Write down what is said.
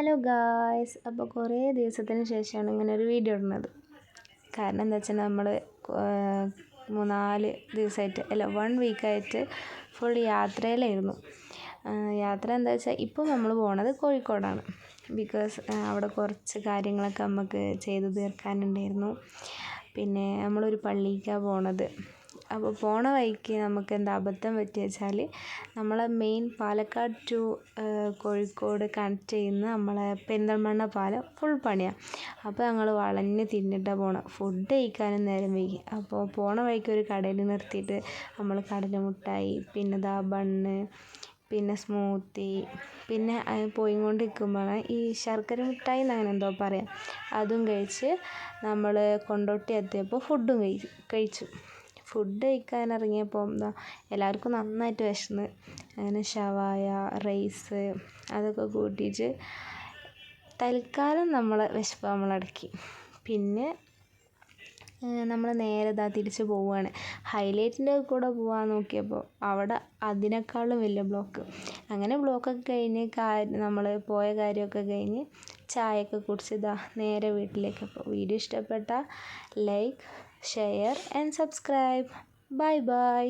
Hello guys, അപ്പോൾ കുറേ ദിവസത്തിന് ശേഷമാണ് ഇങ്ങനെ ഒരു വീഡിയോ ഇടുന്നത്. കാരണം എന്താ വെച്ചാൽ നമ്മൾ 3-4 ദിവസമായിട്ട് അല്ല 1 വീക്കായിട്ട് ഫുൾ യാത്രയിലായിരുന്നു. യാത്ര എന്താ വെച്ചാൽ ഇപ്പോൾ നമ്മൾ പോണത് കോഴിക്കോടാണ്. ബിക്കോസ് അവിടെ കുറച്ച് കാര്യങ്ങളൊക്കെ നമുക്ക് ചെയ്ത് തീർക്കാനുണ്ടായിരുന്നു. പിന്നെ നമ്മളൊരു പള്ളിക്കാണ് പോണത്. അപ്പോൾ പോണ വഴിക്ക് നമുക്ക് എന്താ അബദ്ധം പറ്റിയ വെച്ചാൽ നമ്മളെ main Palakkad to Kozhikode connect ചെയ്യുന്ന നമ്മളെ പെരിന്തൽമണ്ണ പാലം ഫുൾ പണിയാണ്. അപ്പോൾ ഞങ്ങൾ വളഞ്ഞ് തിരിഞ്ഞിട്ടാണ് പോണത്. ഫുഡ് കഴിക്കാനും നേരം വൈകി. അപ്പോൾ പോണ വഴിക്ക് ഒരു കടയിൽ നിർത്തിയിട്ട് നമ്മൾ കടല മുട്ടായി, പിന്നെ ബണ്ണ്, പിന്നെ സ്മൂത്തി, പിന്നെ പോയിക്കൊണ്ടിരിക്കുമ്പോഴാണ് ഈ ശർക്കര മിഠായി എന്ന് അങ്ങനെ എന്തോ പറയാം, അതും കഴിച്ച് നമ്മൾ കൊണ്ടോട്ടി എത്തിയപ്പോൾ ഫുഡും കഴിച്ചു. ഫുഡ് കഴിക്കാൻ ഇറങ്ങിയപ്പോൾ എല്ലാവർക്കും നന്നായിട്ട് വിശന്ന്. അങ്ങനെ ഷവായ, റൈസ് അതൊക്കെ കൂട്ടിയിട്ട് തൽക്കാലം നമ്മളെ വിശപ്പ് നമ്മളടക്കി. പിന്നെ നമ്മൾ നേരെ തിരിച്ച് പോവുകയാണ്. ഹൈലൈറ്റിൻ്റെ കൂടെ പോകാൻ നോക്കിയപ്പോൾ അവിടെ അതിനേക്കാളും വലിയ ബ്ലോക്ക്. അങ്ങനെ ബ്ലോക്കൊക്കെ കഴിഞ്ഞ് നമ്മൾ പോയ കാര്യമൊക്കെ കഴിഞ്ഞ് ചായയൊക്കെ കുടിച്ച് നേരെ വീട്ടിലേക്ക്. അപ്പോൾ വീഡിയോ ഇഷ്ടപ്പെട്ടാൽ like, share and subscribe. Bye bye.